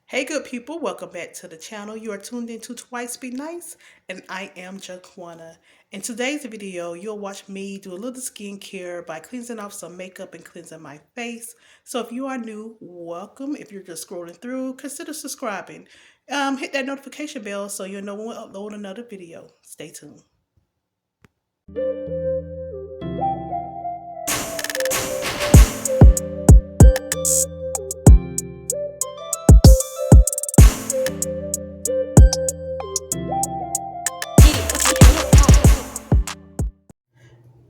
Hey, good people, welcome back to the channel. You are tuned into Twice Be Nice, and I am Jaquana. In today's video, you'll watch me do a little skincare by cleansing off some makeup and cleansing my face. So if you are new, welcome. If you're just scrolling through, consider subscribing. Hit that notification bell so you'll know when we upload another video. Stay tuned.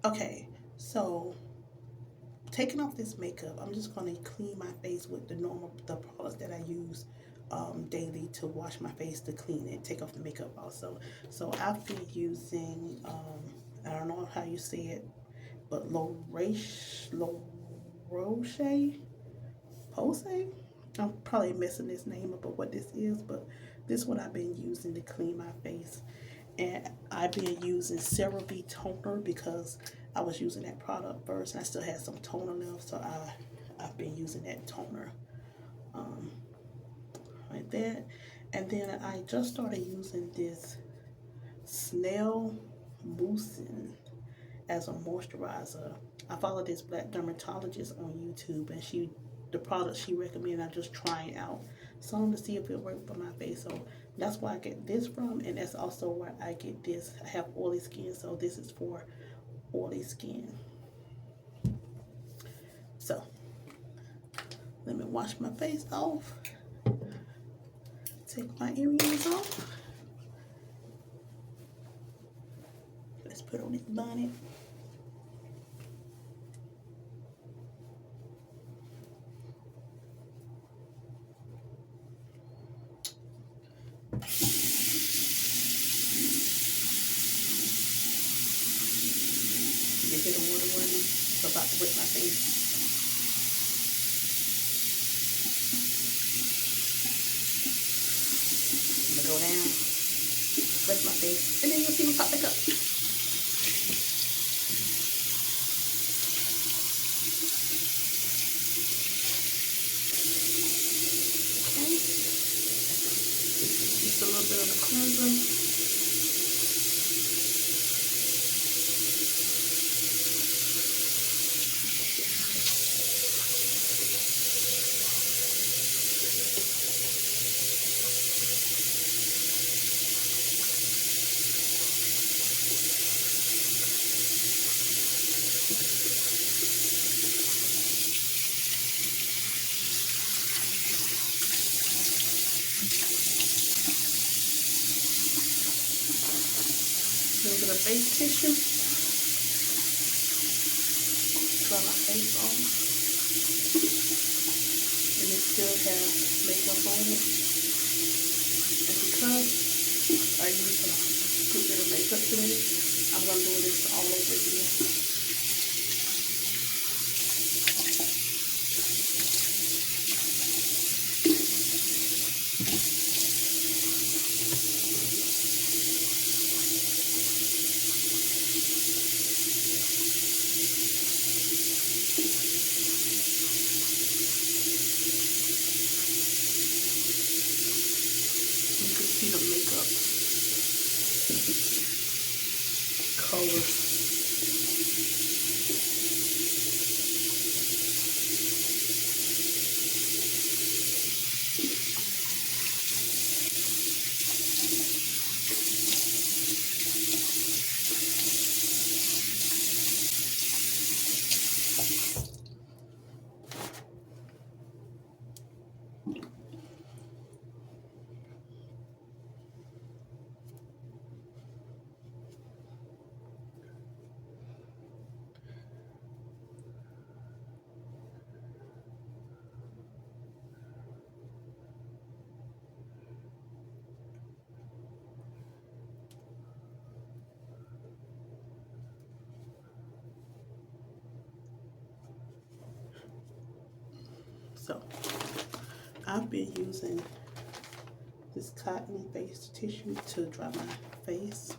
Okay, so taking off this makeup, I'm just going to clean my face with the products that I use daily to wash my face, to clean it, take off the makeup also. So I've been using, I don't know how you say it, but La Roche Posay. I'm probably messing this name up of what this is, but this is what I've been using to clean my face. And I've been using CeraVe toner because I was using that product first and I still had some toner left, so I've been using that toner um, like that. And then I just started using this Snail Mucin as a moisturizer. I follow this black dermatologist on YouTube, and the product she recommended, I'm just trying out some to see if it worked for my face. So that's where I get this from, and that's also where I get this. I have oily skin, so this is for oily skin. So let me wash my face off. Take my earrings off. Let's put on this bonnet. You hear the water running? It's about to wet my face. I'm gonna go down, wet my face, and then you'll see me pop back up. Okay, just a little bit of the cleanser. A little bit of face tissue, dry my face off, and it still has makeup on it. And because I use a good bit of makeup today, I'm going to do this all over again. You can see the makeup color. So I've been using this cotton face tissue to dry my face.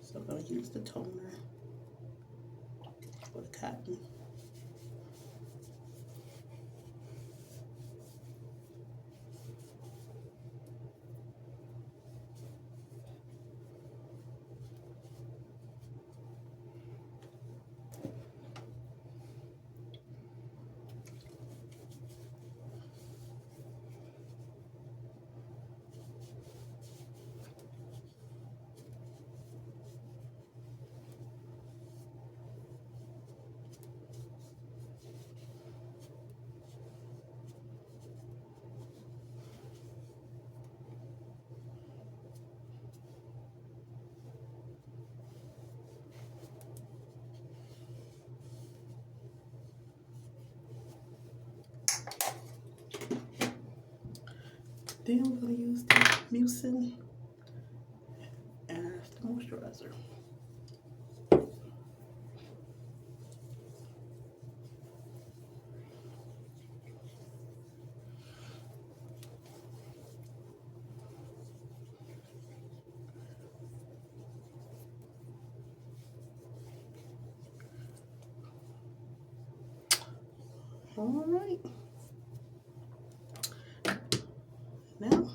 So we're going to use the toner for the cotton. Then we're going to use the mucin as the moisturizer. All right. Now